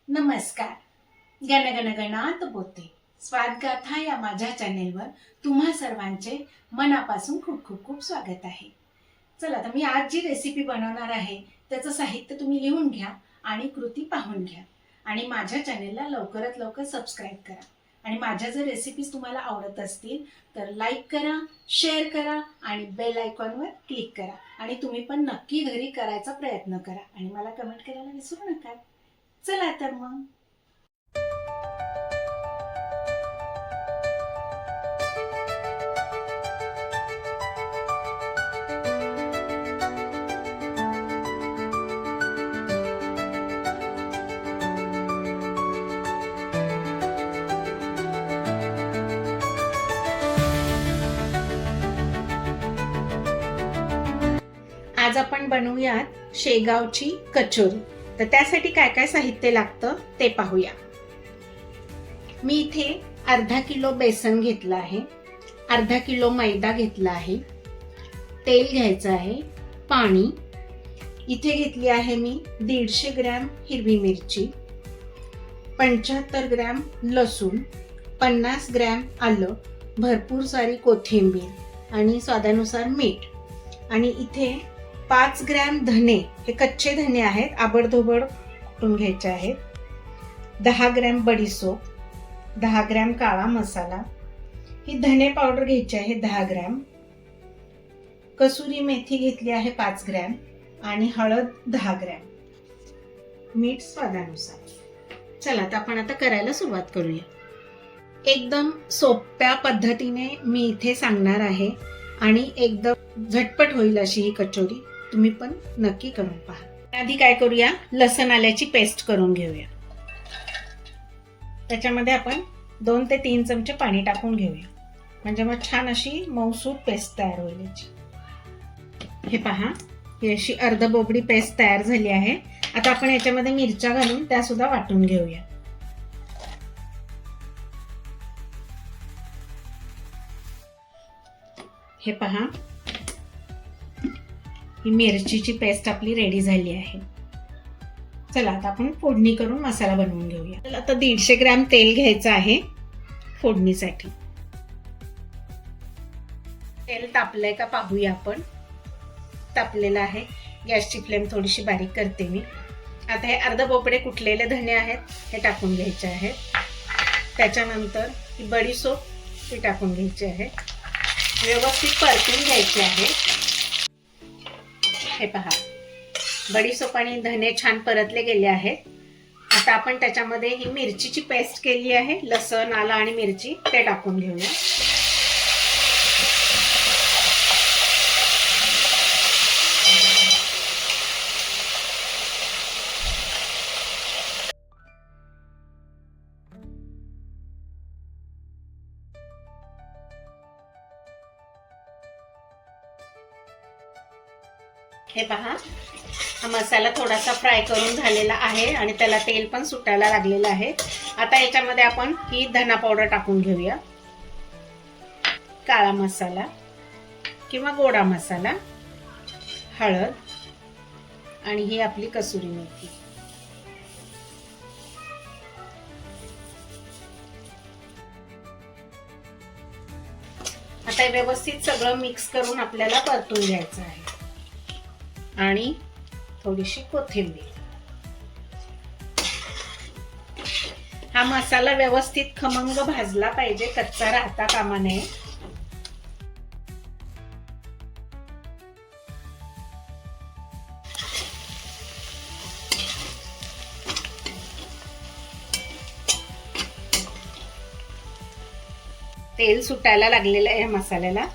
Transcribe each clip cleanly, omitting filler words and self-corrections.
नमस्कार. गण गणात बोलते. स्वादगाथा या माझ्या चॅनेलवर तुम्हा सर्वांचे मनापासून खूप खूप खूप स्वागत आहे. चला, तर मी आज जी रेसिपी बनवणार आहे त्याचं साहित्य तुम्ही लिहून घ्या आणि कृती पाहून घ्या आणि माझ्या चॅनेलला लवकरात लवकर सबस्क्राईब करा. आणि माझ्या जर रेसिपीज तुम्हाला आवडत असतील तर लाईक करा, शेअर करा आणि बेल आयकॉनवर क्लिक करा. आणि तुम्ही पण नक्की घरी करायचा प्रयत्न करा आणि मला कमेंट करायला विसरू नका. चला तर मग. आज आपण बनवूयात शेगावची कचोरी. तर त्यासाठी काय काय साहित्य लागतं ते पाहूया. मी इथे अर्धा किलो बेसन घेतलं आहे, अर्धा किलो मैदा घेतला आहे, तेल घ्यायचं आहे, पाणी इथे घेतली आहे मी 150 ग्रॅम हिरवी मिरची, 75 ग्रॅम लसूण, 50 ग्रॅम आलं, भरपूर सारी कोथिंबीर आणि स्वादानुसार मीठ. आणि इथे 5 ग्रॅम धने, हे कच्चे धने आहेत, आबडधोबड कुटून घ्यायचे आहेत. 10 ग्रॅम बडीशोप, 10 ग्रॅम काळा मसाला, ही धने पावडर घ्यायची आहे 10 ग्रॅम, कसुरी मेथी घेतली आहे 5 ग्रॅम आणि हळद 10 ग्रॅम, मीठ स्वादानुसार. चला, तर आपण आता करायला सुरुवात करूया. एकदम सोप्या पद्धतीने मी इथे सांगणार आहे आणि एकदम झटपट होईल अशी ही कचोरी. तुम्ही पण नक्की करून पहा. आधी काय करूया, लसण आल्याची पेस्ट करून घेऊया. त्याच्यामध्ये आपण 2 ते 3 चमचे पाणी टाकून घेऊया, म्हणजे मग छान अशी मऊसूत पेस्ट तयार होईल याची. हे पहा, ही अशी अर्धबोबडी पेस्ट तयार झाली आहे. आता आपण याच्यामध्ये मिरच्या घालून त्या सुद्धा वाटून घेऊया. हे पहा, ही मिरचीची पेस्ट आपली रेडी झाली आहे. चला, आता आपण फोडणी करून मसाला बनवून घेऊया. आता 150 ग्रॅम तेल घ्यायचं आहे फोडणीसाठी. तेल तापलंय का पाहूया आपण. तापलेलं आहे. गॅसची फ्लेम थोडीशी बारीक करते मी. आता हे अर्ध बोपडे कुटलेले धने आहेत, हे टाकून घ्यायचे आहेत. त्याच्यानंतर ही बडीशोप ती टाकून घ्यायची आहे, व्यवस्थित परतून घ्यायची आहे. हे पहा, बडीशोप आणि धने छान परतले गेले आहेत. आता आपण त्याच्यामध्ये ही मिरचीची पेस्ट केली आहे, लसण आलं आणि मिरची, ते टाकून घेऊया. हे पहा, हा मसाला थोडासा फ्राय करून झालेला आहे आणि त्याला तेल पण सुटायला लागलेलं आहे. आता याच्यामध्ये आपण ही धना पावडर टाकून घेऊया, काळा मसाला किंवा गोडा मसाला, हळद आणि ही आपली कसुरी मेथी. आता व्यवस्थित सगळं मिक्स करून आपल्याला परतून घ्यायचं आहे. आणि थोडीशी कोथिंबीर. हा मसाला व्यवस्थित खमंग भाजला पाहिजे, कच्चा राहता कामा नये. तेल सुटायला लागलेलं आहे मसाल्याला.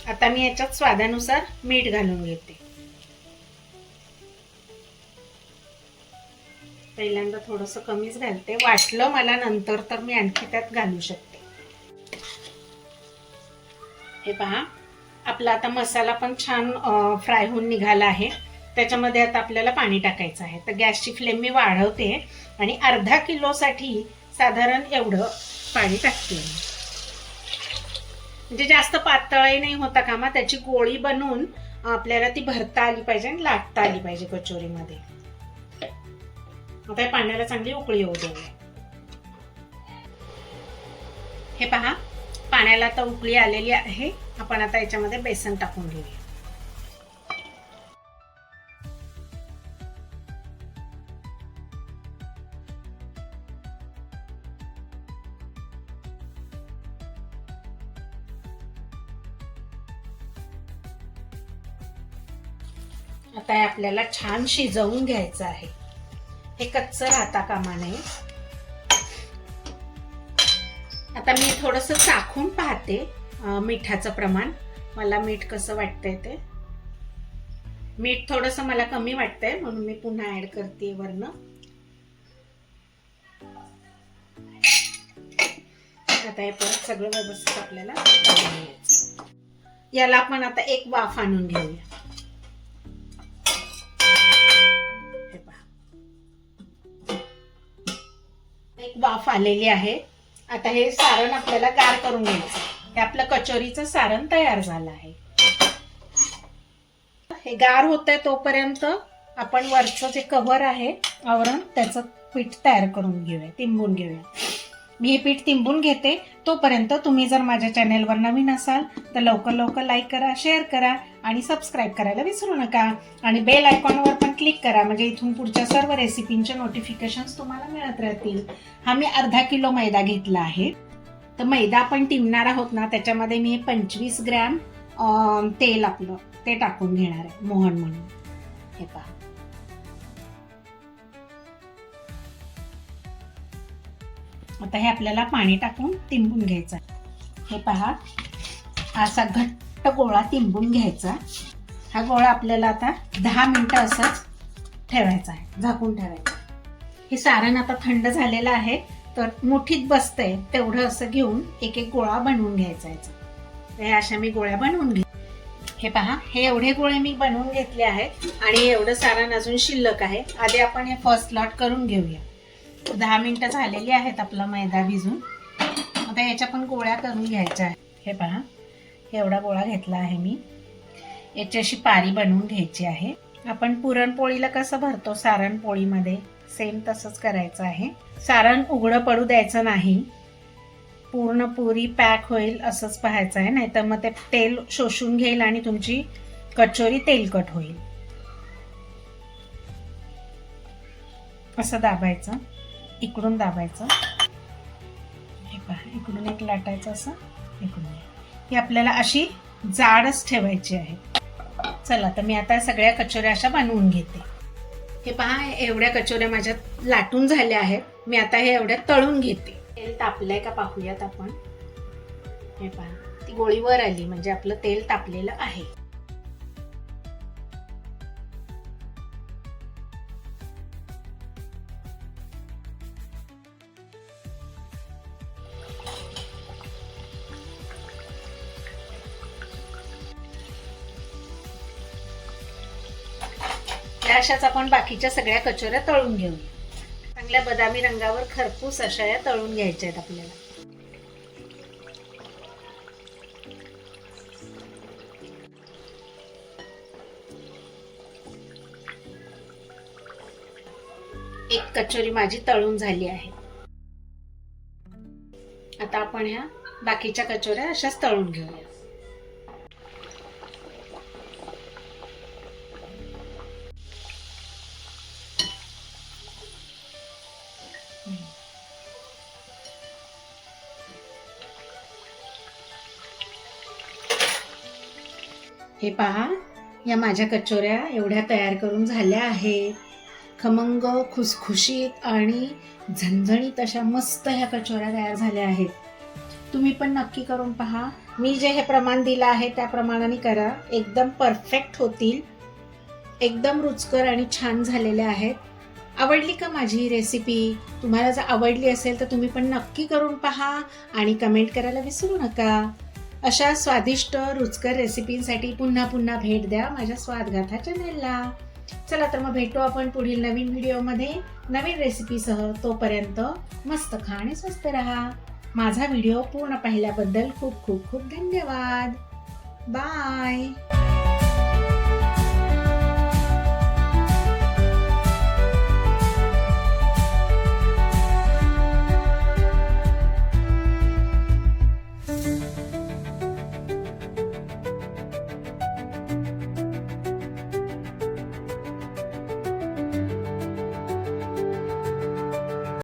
आता मी याच्यात स्वादानुसार मीठ घालून घेते. पहिल्यांदा थोडंसं कमीच घालते, वाटलं मला नंतर तर मी आणखी त्यात घालू शकते. हे पहा, आपला आता मसाला पण छान फ्राय होऊन निघाला आहे. त्याच्यामध्ये आता आपल्याला पाणी टाकायचं आहे. तर गॅसची फ्लेम मी वाढवते आणि अर्धा किलोसाठी साधारण एवढं पाणी टाकते. म्हणजे जास्त पातळही नाही होता कामा, त्याची गोळी बनवून आपल्याला ती भरता आली पाहिजे आणि लाटता आली पाहिजे कचोरीमध्ये. आता या पाण्याला चांगली उकळी येऊ देऊया. हे पहा, पाण्याला आता उकळी आलेली आहे. आपण आता याच्यामध्ये बेसन टाकून घेऊया. आता हे आपल्याला छान शिजवून घ्यायचं आहे. हे कच्चं राहता कामा नये. आता मी थोडंसं चाखून पाहते मिठाचं प्रमाण. मला मीठ कसं वाटतंय ते. मीठ थोडंसं मला कमी वाटतंय म्हणून मी पुन्हा ऍड करते वरनं. आता हे परत सगळं व्यवस्थित आपल्याला टाकून घ्यायचं. याला आपण आता एक वाफ आणून घेऊया. एक वाफ आलेली आहे. आता हे सारण आपल्याला गार करून घ्यायचं. हे आपलं कचोरीचं सारण तयार झालं आहे. हे गार होतंय तोपर्यंत आपण वरचं जे कव्हर आहे आवरण त्याचं पीठ तयार करून घेऊया, तिंबून घेऊया. मी हे पीठ तिंबून घेते. तोपर्यंत तुम्ही जर माझ्या चॅनेलवर नवीन असाल तर लवकर लाईक करा, शेअर करा आणि सबस्क्राईब करायला विसरू नका. आणि बेल आयकॉनवर पण क्लिक करा म्हणजे इथून पुढच्या सर्व रेसिपींचे नोटिफिकेशन्स तुम्हाला मिळत राहतील. हा मी अर्धा किलो मैदा घेतला आहे. तर मैदा आपण टिमणार आहोत ना, त्याच्यामध्ये मी 25 ग्रॅम तेल आपलं ते टाकून घेणार आहे मोहन म्हणून. हे पहा, आता हे आपल्याला पाणी टाकून तिंबून घ्यायचं. हे पहा, असा घट्ट गोळा तिंबून घ्यायचा. हा गोळा आपल्याला आता 10 मिनिटं असंच ठेवायचा आहे, झाकून ठेवायचा. हे सारण आता थंड झालेलं आहे तर मुठीत बसतंय तेवढं असं घेऊन एक एक गोळा बनवून घ्यायचा. हे अशा मी गोळ्या बनवून घे. हे पहा, हे एवढे गोळे मी बनवून घेतले आहेत आणि एवढं सारण अजून शिल्लक आहे. आधी आपण हे फर्स्ट लॉट करून घेऊया. 10 मिनिटं झालेली आहेत आपला मैदा भिजून. आता याच्या पण गोळ्या करून घ्यायच्या आहेत. हे पहा, एवढा गोळा घेतला आहे मी. याची अशी पारी बनवून घ्यायची आहे. आपण पुरणपोळीला कसं भरतो सारण पोळीमध्ये, सेम तसंच करायचं आहे. सारण उघडं पडू द्यायचं नाही. पूर्ण पुरी पॅक होईल असंच पाहायचं आहे, नाहीतर मग ते तेल शोषून घेईल आणि तुमची कचोरी तेलकट होईल. असं दाबायचं, इकडून दाबायचं. हे पहा, इकडून एक लाटायचं असं, इकडून. ही आपल्याला अशी जाडच ठेवायची आहे. चला, तर मी आता सगळ्या कचोऱ्या अशा बनवून घेते. हे पहा, एवढ्या कचोऱ्या माझ्या लाटून झाल्या आहेत. मी आता हे एवढ्या तळून घेते. तेल तापलंय का पाहूयात आपण. हे पहा, ती गोळी वर आली म्हणजे आपलं तेल तापलेलं आहे. अशाच आपण बाकीच्या सगळ्या कचोऱ्या तळून घेऊ. चांगल्या बदामी रंगावर खरपूस अशा या तळून घ्यायच्या आहेत आपल्याला. एक कचोरी माझी तळून झाली आहे. आता आपण ह्या बाकीच्या कचोऱ्या अशाच तळून घेऊया. हे पहा, या माझ्या कचोऱ्या एवढ्या तयार करून झाल्या आहेत. खमंग, खुसखुशीत आणि झणझणीत अशा मस्त ह्या कचोऱ्या तयार झाल्या आहेत. तुम्ही पण नक्की करून पहा. मी जे हे प्रमाण दिलं आहे त्या प्रमाणाने करा. एकदम परफेक्ट होतील. एकदम रुचकर आणि छान झालेल्या आहेत. आवडली का माझी ही रेसिपी? तुम्हाला जर आवडली असेल तर तुम्ही पण नक्की करून पहा आणि कमेंट करायला विसरू नका. अशा स्वादिष्ट रुचकर रेसिपींसाठी पुन्हा पुन्हा भेट द्या माझ्या स्वादगाथा चॅनेलला. चला तर मग भेटू आपण पुढील नवीन व्हिडिओमध्ये नवीन रेसिपीसह. तोपर्यंत मस्त खा आणि स्वस्त राहा. माझा व्हिडिओ पूर्ण पाहिल्याबद्दल खूप खूप खूप धन्यवाद. बाय.